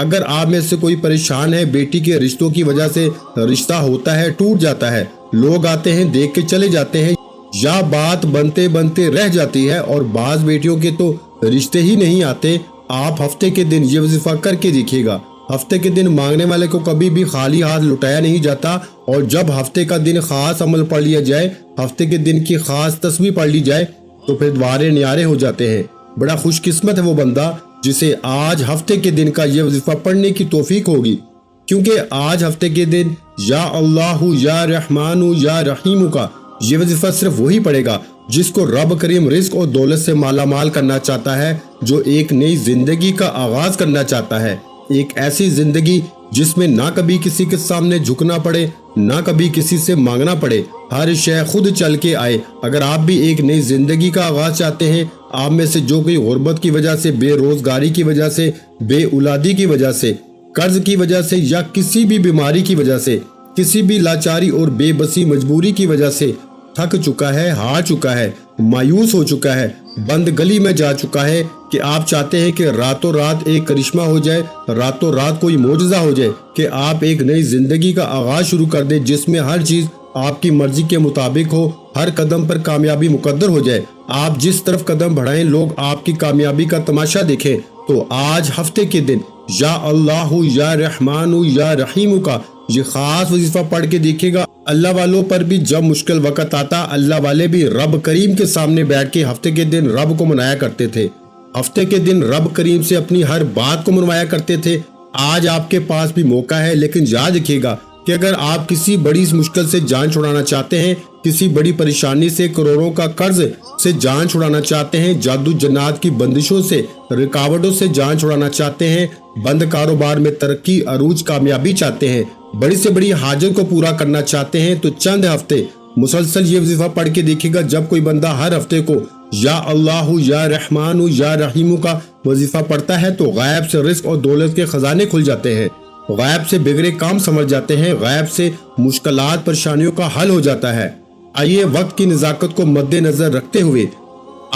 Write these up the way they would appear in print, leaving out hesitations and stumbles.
اگر آپ میں سے کوئی پریشان ہے، بیٹی کے رشتوں کی وجہ سے رشتہ ہوتا ہے، ٹوٹ جاتا ہے، لوگ آتے ہیں دیکھ کے چلے جاتے ہیں، یا بات بنتے بنتے رہ جاتی ہے، اور بعض بیٹیوں کے تو رشتے ہی نہیں آتے، آپ ہفتے کے دن یہ وظیفہ کر کے دیکھیے گا۔ ہفتے کے دن مانگنے والے کو کبھی بھی خالی ہاتھ لٹایا نہیں جاتا، اور جب ہفتے کا دن خاص عمل پڑھ لیا جائے، ہفتے کے دن کی خاص تسبیح پڑھ لی جائے، تو پھر دوارے نیارے ہو جاتے ہیں۔ بڑا خوش قسمت ہے وہ بندہ جسے آج ہفتے کے دن کا یہ وظیفہ پڑھنے کی توفیق ہوگی، کیونکہ آج ہفتے کے دن یا اللہ یا رحمان یا رحیم کا یہ وظیفہ صرف وہی پڑھے گا جس کو رب کریم رزق اور دولت سے مالا مال کرنا چاہتا ہے، جو ایک نئی زندگی کا آغاز کرنا چاہتا ہے، ایک ایسی زندگی جس میں نہ کبھی کسی کے سامنے جھکنا پڑے، نہ کبھی کسی سے مانگنا پڑے، ہر شے خود چل کے آئے۔ اگر آپ بھی ایک نئی زندگی کا آغاز چاہتے ہیں، آپ میں سے جو کوئی غربت کی وجہ سے، بے روزگاری کی وجہ سے، بے اولادی کی وجہ سے، قرض کی وجہ سے، یا کسی بھی بیماری کی وجہ سے، کسی بھی لاچاری اور بے بسی مجبوری کی وجہ سے تھک چکا ہے، ہار چکا ہے، مایوس ہو چکا ہے، بند گلی میں جا چکا ہے، کہ آپ چاہتے ہیں کہ راتوں رات ایک کرشمہ ہو جائے، راتوں رات کوئی معجزہ ہو جائے، کہ آپ ایک نئی زندگی کا آغاز شروع کر دیں جس میں ہر چیز آپ کی مرضی کے مطابق ہو، ہر قدم پر کامیابی مقدر ہو جائے، آپ جس طرف قدم بڑھائیں لوگ آپ کی کامیابی کا تماشا دیکھیں، تو آج ہفتے کے دن یا اللہ یا رحمان یا رحیم کا یہ خاص وظیفہ پڑھ کے دیکھے گا۔ اللہ والوں پر بھی جب مشکل وقت آتا، اللہ والے بھی رب کریم کے سامنے بیٹھ کے ہفتے کے دن رب کو منایا کرتے تھے، ہفتے کے دن رب کریم سے اپنی ہر بات کو منوایا کرتے تھے۔ آج آپ کے پاس بھی موقع ہے، لیکن یاد رکھیے گا کہ اگر آپ کسی بڑی مشکل سے جان چھڑانا چاہتے ہیں، کسی بڑی پریشانی سے، کروڑوں کا قرض سے جان چھڑانا چاہتے ہیں، جادو جنات کی بندشوں سے، رکاوٹوں سے جان چھڑانا چاہتے ہیں، بند کاروبار میں ترقی، عروج، کامیابی چاہتے ہیں، بڑی سے بڑی حاجت کو پورا کرنا چاہتے ہیں، تو چند ہفتے مسلسل یہ وظیفہ پڑھ کے دیکھے گا۔ جب کوئی بندہ ہر ہفتے کو یا اللہ یا رحمان یا رحیم کا وظیفہ پڑھتا ہے، تو غیب سے رزق اور دولت کے خزانے کھل جاتے ہیں، غیب سے بگڑے کام سمجھ جاتے ہیں، غیب سے مشکلات پریشانیوں کا حل ہو جاتا ہے۔ آئیے وقت کی نزاکت کو مد نظر رکھتے ہوئے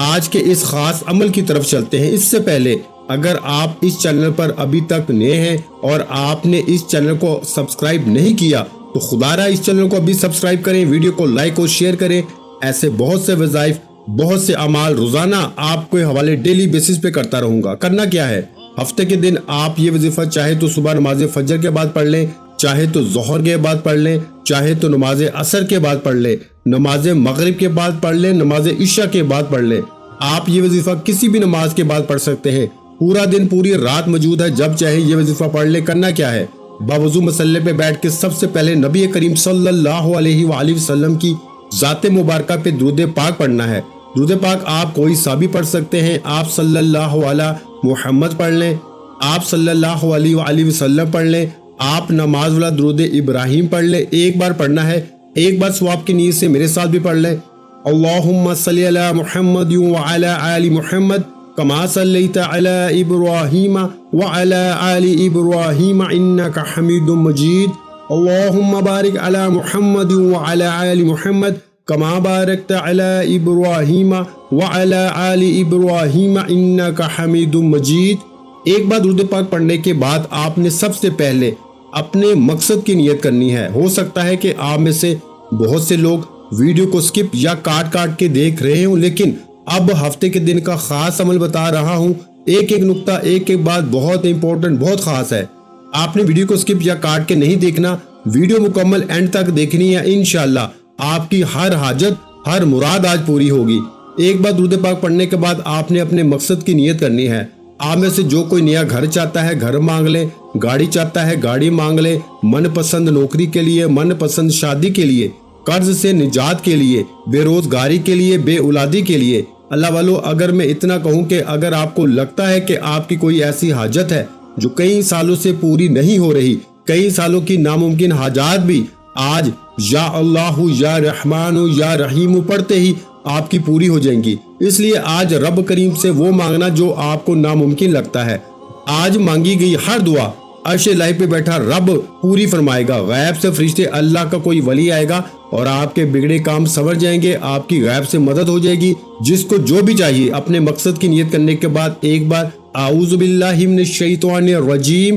آج کے اس خاص عمل کی طرف چلتے ہیں۔ اس سے پہلے اگر آپ اس چینل پر ابھی تک نئے ہیں اور آپ نے اس چینل کو سبسکرائب نہیں کیا، تو خدا را اس چینل کو ابھی سبسکرائب کریں، ویڈیو کو لائک اور شیئر کریں۔ ایسے بہت سے وظائف، بہت سے اعمال روزانہ آپ کو حوالے ڈیلی بیسس پہ کرتا رہوں گا۔ کرنا کیا ہے؟ ہفتے کے دن آپ یہ وظیفہ چاہے تو صبح نماز فجر کے بعد پڑھ لیں، چاہے تو ظہر کے بعد پڑھ لیں، چاہے تو نماز عصر کے بعد پڑھ لیں، نماز مغرب کے بعد پڑھ لیں، نماز عشاء کے بعد پڑھ لیں۔ آپ یہ وظیفہ کسی بھی نماز کے بعد پڑھ سکتے ہیں، پورا دن پوری رات موجود ہے، جب چاہے یہ وظیفہ پڑھ لیں۔ کرنا کیا ہے؟ باوضو مسلے پہ بیٹھ کے سب سے پہلے نبی کریم صلی اللہ علیہ وآلہ وسلم کی ذات مبارکہ پہ درود پاک پڑھنا ہے۔ درود پاک آپ کوئی سا بھی پڑھ سکتے ہیں، آپ صلی اللہ علیہ محمد پڑھ لیں، آپ صلی اللہ علیہ وآلہ وسلم پڑھ لیں، آپ نماز والا درود ابراہیم پڑھ لیں، ایک بار پڑھنا ہے، ایک بار ثواب کی نیت سے میرے ساتھ بھی پڑھ لیں۔ اللہم صلی علی محمد وعلی آل محمد کما صلیت علی ابراہیم وعلی آل ابراہیم انک حمید مجید۔ اللہم بارک علی محمد وعلی آل محمد کما بارکت علی ابراہیم وعلی آل ابراہیم انک حمید مجید۔ ایک بار درود پاک پڑھنے کے بعد آپ نے سب سے پہلے اپنے مقصد کی نیت کرنی ہے۔ ہو سکتا ہے کہ آپ میں سے بہت سے لوگ ویڈیو کو سکپ یا کاٹ کے دیکھ رہے ہوں، لیکن اب ہفتے کے دن کا خاص عمل بتا رہا ہوں، ایک ایک نقطہ، ایک ایک بات بہت امپورٹنٹ، بہت خاص ہے۔ آپ نے ویڈیو کو سکپ یا کاٹ کے نہیں دیکھنا، ویڈیو مکمل اینڈ تک دیکھنی ہے، انشاءاللہ آپ کی ہر حاجت، ہر مراد آج پوری ہوگی۔ ایک بار درود پاک پڑھنے کے بعد آپ نے اپنے مقصد کی نیت کرنی ہے۔ آپ میں سے جو کوئی نیا گھر چاہتا ہے گھر مانگ لے، گاڑی چاہتا ہے گاڑی مانگ لے، من پسند نوکری کے لیے، من پسند شادی کے لیے، قرض سے نجات کے لیے، بے روزگاری کے لیے، بے اولادی کے لیے۔ اللہ والو، اگر میں اتنا کہوں کہ اگر آپ کو لگتا ہے کہ آپ کی کوئی ایسی حاجت ہے جو کئی سالوں سے پوری نہیں ہو رہی، کئی سالوں کی ناممکن حاجات بھی آج یا اللہ یا رحمان یا رحیم پڑھتے ہی آپ کی پوری ہو جائیں گی۔ اس لیے آج رب کریم سے وہ مانگنا جو آپ کو ناممکن لگتا ہے۔ آج مانگی گئی ہر دعا عرش الہی پہ بیٹھا رب پوری فرمائے گا۔ غیب سے فرشتے، اللہ کا کوئی ولی آئے گا اور آپ کے بگڑے کام سنور جائیں گے، آپ کی غیب سے مدد ہو جائے گی۔ جس کو جو بھی چاہیے اپنے مقصد کی نیت کرنے کے بعد ایک بار اعوذ باللہ من الشیطان الرجیم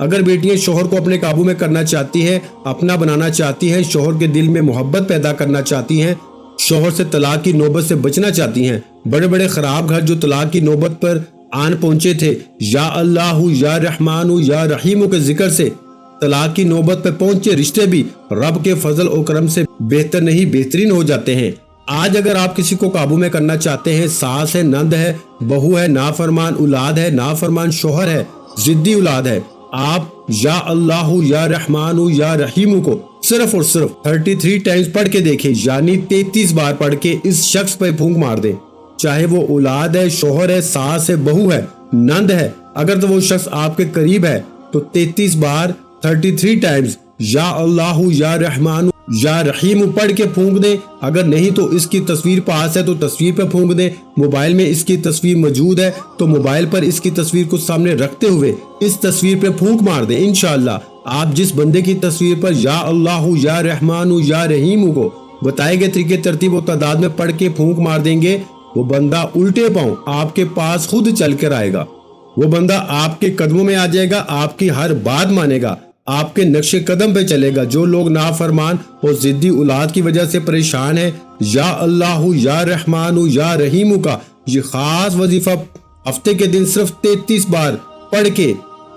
اگر بیٹیاں شوہر کو اپنے قابو میں کرنا چاہتی ہیں، اپنا بنانا چاہتی ہیں، شوہر کے دل میں محبت پیدا کرنا چاہتی ہیں، شوہر سے طلاق کی نوبت سے بچنا چاہتی ہیں، بڑے بڑے خراب گھر جو طلاق کی نوبت پر آن پہنچے تھے، یا اللہ یا رحمان یا رحیم کے ذکر سے طلاق کی نوبت پر پہنچے رشتے بھی رب کے فضل و کرم سے بہتر نہیں بہترین ہو جاتے ہیں۔ آج اگر آپ کسی کو قابو میں کرنا چاہتے ہیں، ساس ہے، نند ہے، بہو ہے، نافرمان اولاد ہے، نافرمان شوہر ہے، ضدی اولاد ہے، آپ یا اللہ یا رحمان یا رحیم کو صرف اور صرف 33 ٹائمز پڑھ کے دیکھیں، یعنی 33 بار پڑھ کے اس شخص پہ پھونک مار دیں، چاہے وہ اولاد ہے، شوہر ہے، ساس ہے، بہو ہے، نند ہے، اگر تو وہ شخص آپ کے قریب ہے تو 33 بار 33 ٹائمز یا اللہ یا رحمان یا رحیم پڑھ کے پھونک دیں۔ اگر نہیں تو اس کی تصویر پاس ہے تو تصویر پہ پھونک دیں، موبائل میں اس کی تصویر موجود ہے تو موبائل پر اس کی تصویر کو سامنے رکھتے ہوئے اس تصویر پہ پھونک مار دیں۔ انشاءاللہ آپ جس بندے کی تصویر پر یا اللہ یا رحمان یا رحیم کو بتائے گئے طریقے ترتیب و تعداد میں پڑھ کے پھونک مار دیں گے، وہ بندہ الٹے پاؤں آپ کے پاس خود چل کر آئے گا، وہ بندہ آپ کے قدموں میں آ جائے گا، آپ کی ہر بات مانے گا، آپ کے نقش قدم پہ چلے گا۔ جو لوگ نافرمان اور ضدی اولاد کی وجہ سے پریشان ہیں، یا اللہ یا رحمان یا رحیم کا یہ خاص وظیفہ ہفتے کے دن صرف 33 بار پڑھ کے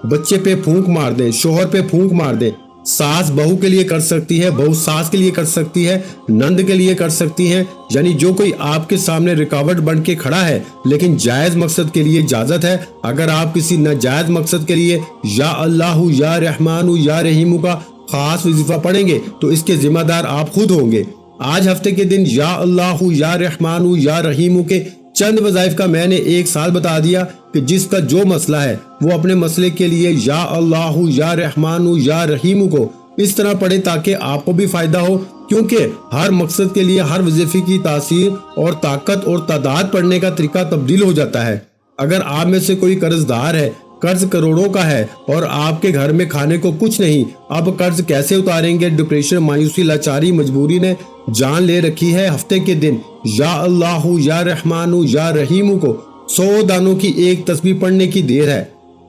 بچے پہ پھونک مار دیں، شوہر پہ پھونک مار دیں۔ ساس بہو کے لیے کر سکتی ہے، بہو ساس کے لیے کر سکتی ہے، نند کے لیے کر سکتی ہیں، یعنی جو کوئی آپ کے سامنے رکاوٹ بن کے کھڑا ہے لیکن جائز مقصد کے لیے اجازت ہے۔ اگر آپ کسی ناجائز مقصد کے لیے یا اللہ یا رحمان یا رحیم کا خاص وظیفہ پڑھیں گے تو اس کے ذمہ دار آپ خود ہوں گے۔ آج ہفتے کے دن یا اللہ یا رحمان یا رحیم کے چند وظائف کا میں نے ایک سال بتا دیا کہ جس کا جو مسئلہ ہے وہ اپنے مسئلے کے لیے یا اللہ یا رحمان یا رحیم کو اس طرح پڑھے تاکہ آپ کو بھی فائدہ ہو، کیونکہ ہر مقصد کے لیے ہر وظیفے کی تاثیر اور طاقت اور تعداد پڑھنے کا طریقہ تبدیل ہو جاتا ہے۔ اگر آپ میں سے کوئی قرض دار ہے، قرض کروڑوں کا ہے اور آپ کے گھر میں کھانے کو کچھ نہیں، اب قرض کیسے اتاریں گے؟ ڈپریشن، مایوسی، لاچاری، مجبوری نے جان لے رکھی ہے۔ ہفتے کے دن یا اللہ یا رحمان یا رحیم کو 100 دانوں کی ایک تسبیح پڑھنے کی دیر ہے۔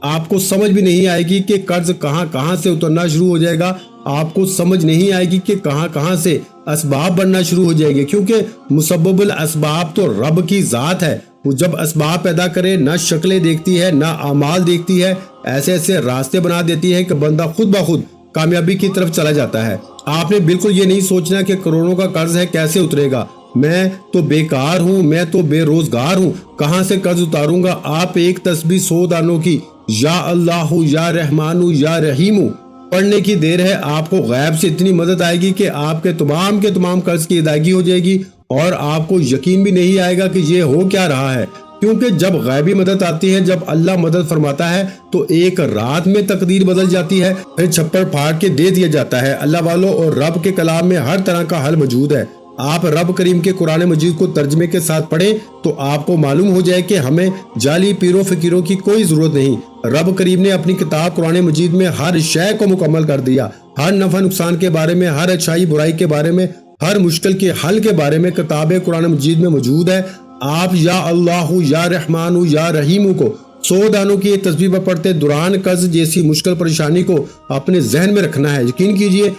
آپ کو سمجھ بھی نہیں آئے گی کہ قرض کہاں کہاں سے اترنا شروع ہو جائے گا، آپ کو سمجھ نہیں آئے گی کہ کہاں کہاں سے اسباب بننا شروع ہو جائے گی، کیونکہ مسبب الاسباب تو رب کی ذات ہے۔ وہ جب اسباب پیدا کرے نہ شکلیں دیکھتی ہے نہ اعمال دیکھتی ہے، ایسے ایسے راستے بنا دیتی ہے کہ بندہ خود بخود کامیابی کی طرف چلا جاتا ہے۔ آپ نے بالکل یہ نہیں سوچنا کہ کروڑوں کا قرض ہے کیسے اترے گا، میں تو بیکار ہوں، میں تو بے روزگار ہوں، کہاں سے قرض اتاروں گا؟ آپ ایک تسبیح 100 دانوں کی یا اللہ یا رحمان یا رحیم پڑھنے کی دیر ہے، آپ کو غیب سے اتنی مدد آئے گی کہ آپ کے تمام قرض کی ادائیگی ہو جائے گی اور آپ کو یقین بھی نہیں آئے گا کہ یہ ہو کیا رہا ہے، کیونکہ جب غیبی مدد آتی ہے، جب اللہ مدد فرماتا ہے تو ایک رات میں تقدیر بدل جاتی ہے، پھر چھپڑ پھاڑ کے دے دیا جاتا ہے۔ اللہ والوں اور رب کے کلام میں ہر طرح کا حل موجود ہے۔ آپ رب کریم کے قرآن مجید کو ترجمے کے ساتھ پڑھیں تو آپ کو معلوم ہو جائے کہ ہمیں جعلی پیروں فقیروں کی کوئی ضرورت نہیں۔ رب کریم نے اپنی کتاب قرآن مجید میں ہر شے کو مکمل کر دیا، ہر نفع نقصان کے بارے میں، ہر اچھائی برائی کے بارے میں، ہر مشکل کے حل کے بارے میں کتاب قرآن مجید میں موجود ہے۔ آپ یا اللہ یا رحمان یا رحیم کو 100 دانوں کی ایک تسبیح پڑھتے دوران قرض جیسی مشکل پریشانی کو اپنے ذہن میں رکھنا ہے۔ یقین کیجئے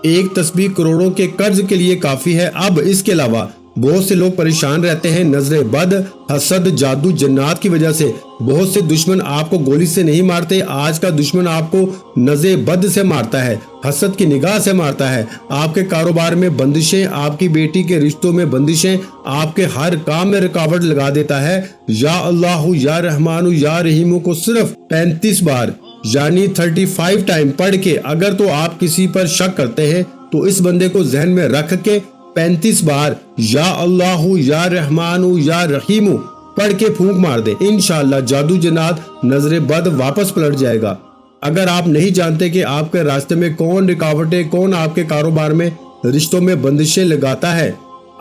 ایک تسبیح کروڑوں کے قرض کے لیے کافی ہے۔ اب اس کے علاوہ بہت سے لوگ پریشان رہتے ہیں نظر بد، حسد، جادو، جنات کی وجہ سے۔ بہت سے دشمن آپ کو گولی سے نہیں مارتے، آج کا دشمن آپ کو نظر بد سے مارتا ہے، حسد کی نگاہ سے مارتا ہے۔ آپ کے کاروبار میں بندشیں، آپ کی بیٹی کے رشتوں میں بندشیں، آپ کے ہر کام میں رکاوٹ لگا دیتا ہے۔ یا اللہ یا رحمان یا رحیم کو صرف 35 بار یعنی 35 ٹائم پڑھ کے اگر تو آپ کسی پر شک کرتے ہیں تو اس بندے کو ذہن میں رکھ کے 35 بار یا اللہ یا رحمان یا رحیم پڑھ کے پھونک مار دے، انشاءاللہ جادو جنات نظر بد واپس پلٹ جائے گا۔ اگر آپ نہیں جانتے کہ آپ کے راستے میں کون رکاوٹیں، کون آپ کے کاروبار میں رشتوں میں بندشیں لگاتا ہے،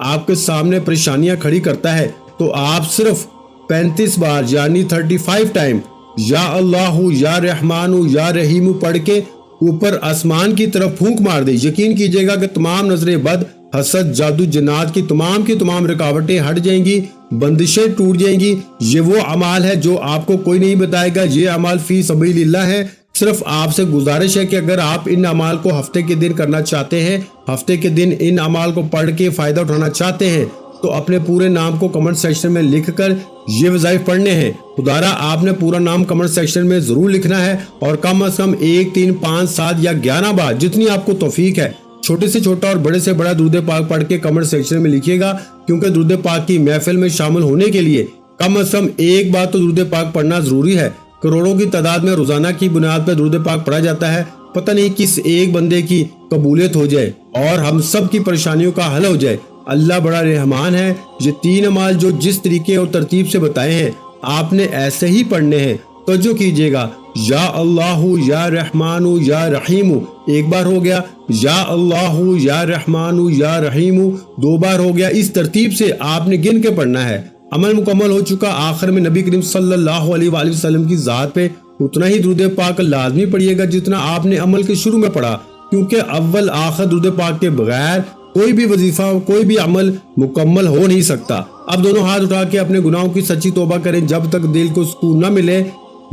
آپ کے سامنے پریشانیاں کھڑی کرتا ہے، تو آپ صرف 35 بار یعنی 35 ٹائم یا اللہ یا رحمان یا رحیم پڑھ کے اوپر آسمان کی طرف پھونک مار دے۔ یقین کیجئے گا کہ تمام نظر بد، حسد، جادو، جنات کی تمام رکاوٹیں ہٹ جائیں گی، بندشیں ٹوٹ جائیں گی۔ یہ وہ اعمال ہے جو آپ کو کوئی نہیں بتائے گا، یہ اعمال فی سبیل اللہ ہے صرف آپ سے گزارش ہے کہ اگر آپ ان اعمال کو ہفتے کے دن کرنا چاہتے ہیں، ہفتے کے دن ان اعمال کو پڑھ کے فائدہ اٹھانا چاہتے ہیں، تو اپنے پورے نام کو کمنٹ سیکشن میں لکھ کر یہ وظائف پڑھنے ہیں۔ خدارا آپ نے پورا نام کمنٹ سیکشن میں ضرور لکھنا ہے، اور کم از کم 1، 3، 5، 7 یا 11 بار جتنی آپ کو توفیق ہے چھوٹے سے چھوٹا اور بڑے سے بڑا درود پاک پڑھ کے کمنٹ سیکشن میں لکھیے گا، کیونکہ درود پاک کی محفل میں شامل ہونے کے لیے کم از کم ایک بار تو درود پاک پڑھنا ضروری ہے۔ کروڑوں کی تعداد میں روزانہ کی بنیاد پر درود پاک پڑھا جاتا ہے، پتہ نہیں کس ایک بندے کی قبولیت ہو جائے اور ہم سب کی پریشانیوں کا حل ہو جائے۔ اللہ بڑا رحمان ہے۔ یہ 3 اعمال جو جس طریقے اور ترتیب سے بتائے ہیں آپ نے ایسے ہی پڑھنے ہیں۔ توجہ کیجئے گا، یا اللہ یا رحمان یا رحیم 1 بار ہو گیا، یا اللہ یا رحمان یا رحیم 2 بار ہو گیا۔ اس ترتیب سے آپ نے گن کے پڑھنا ہے۔ عمل مکمل ہو چکا، آخر میں نبی کریم صلی اللہ علیہ وآلہ وسلم کی ذات پہ اتنا ہی درود پاک لازمی پڑھیے گا جتنا آپ نے عمل کے شروع میں پڑھا، کیونکہ اول آخر درود پاک کے بغیر کوئی بھی وظیفہ، کوئی بھی عمل مکمل ہو نہیں سکتا۔ اب دونوں ہاتھ اٹھا کے اپنے گناہوں کی سچی توبہ کریں جب تک دل کو سکون نہ ملے۔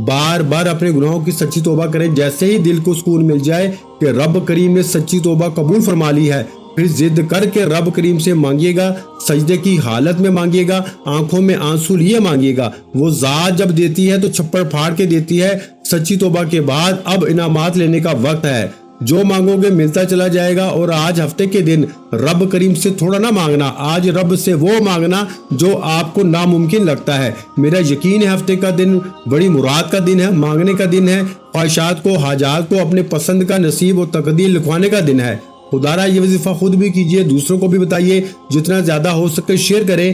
بار بار اپنے گناہوں کی سچی توبہ کریں، جیسے ہی دل کو سکون مل جائے کہ رب کریم نے سچی توبہ قبول فرما لی ہے، پھر ضد کر کے رب کریم سے مانگیے گا، سجدے کی حالت میں مانگیے گا، آنکھوں میں آنسو لیے مانگیے گا۔ وہ ذات جب دیتی ہے تو چھپڑ پھاڑ کے دیتی ہے۔ سچی توبہ کے بعد اب انعامات لینے کا وقت ہے۔ جو مانگو گے ملتا چلا جائے گا، اور آج ہفتے کے دن رب کریم سے تھوڑا نہ مانگنا، آج رب سے وہ مانگنا جو آپ کو ناممکن لگتا ہے۔ میرا یقین ہے ہفتے کا دن بڑی مراد کا دن ہے، مانگنے کا دن ہے، خواہشات کو، حاجات کو، اپنے پسند کا نصیب و تقدیر لکھوانے کا دن ہے۔ خدارا یہ وظیفہ خود بھی کیجئے، دوسروں کو بھی بتائیے، جتنا زیادہ ہو سکے شیئر کریں۔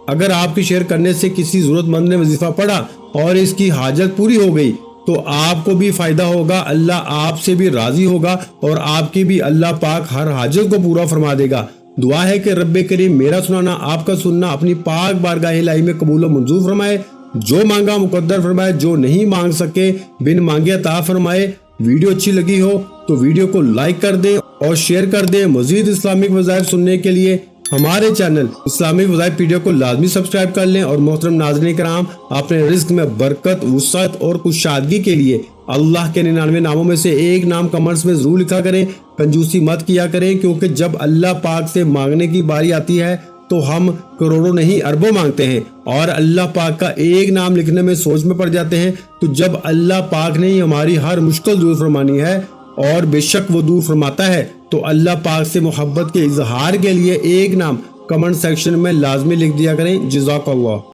اگر آپ کے شیئر کرنے سے کسی ضرورت مند نے وظیفہ پڑھا اور اس کی حاجت پوری ہو گئی تو آپ کو بھی فائدہ ہوگا، اللہ آپ سے بھی راضی ہوگا، اور آپ کی بھی اللہ پاک ہر حاجت کو پورا فرما دے گا۔ دعا ہے کہ رب کریم میرا سنانا، آپ کا سننا اپنی پاک بارگاہ الہی میں قبول و منظور فرمائے، جو مانگا مقدر فرمائے، جو نہیں مانگ سکے بن مانگے عطا فرمائے۔ ویڈیو اچھی لگی ہو تو ویڈیو کو لائک کر دیں اور شیئر کر دیں۔ مزید اسلامک وظائف سننے کے لیے ہمارے چینل اسلامک وظائف پیڈیو کو لازمی سبسکرائب کر لیں، اور محترم ناظرین کرام، اپنے رزق میں برکت، وسعت اور کشادگی کے لیے اللہ کے 99 ناموں میں سے ایک نام کمنٹس میں ضرور لکھا کریں۔ کنجوسی مت کیا کریں، کیونکہ جب اللہ پاک سے مانگنے کی باری آتی ہے تو ہم کروڑوں نہیں اربوں مانگتے ہیں، اور اللہ پاک کا ایک نام لکھنے میں سوچ میں پڑ جاتے ہیں۔ تو جب اللہ پاک نے ہی ہماری ہر مشکل دور فرمانی ہے، اور بے شک وہ دور فرماتا ہے، تو اللہ پاک سے محبت کے اظہار کے لیے ایک نام کمنٹ سیکشن میں لازمی لکھ دیا کریں۔ جزاک اللہ۔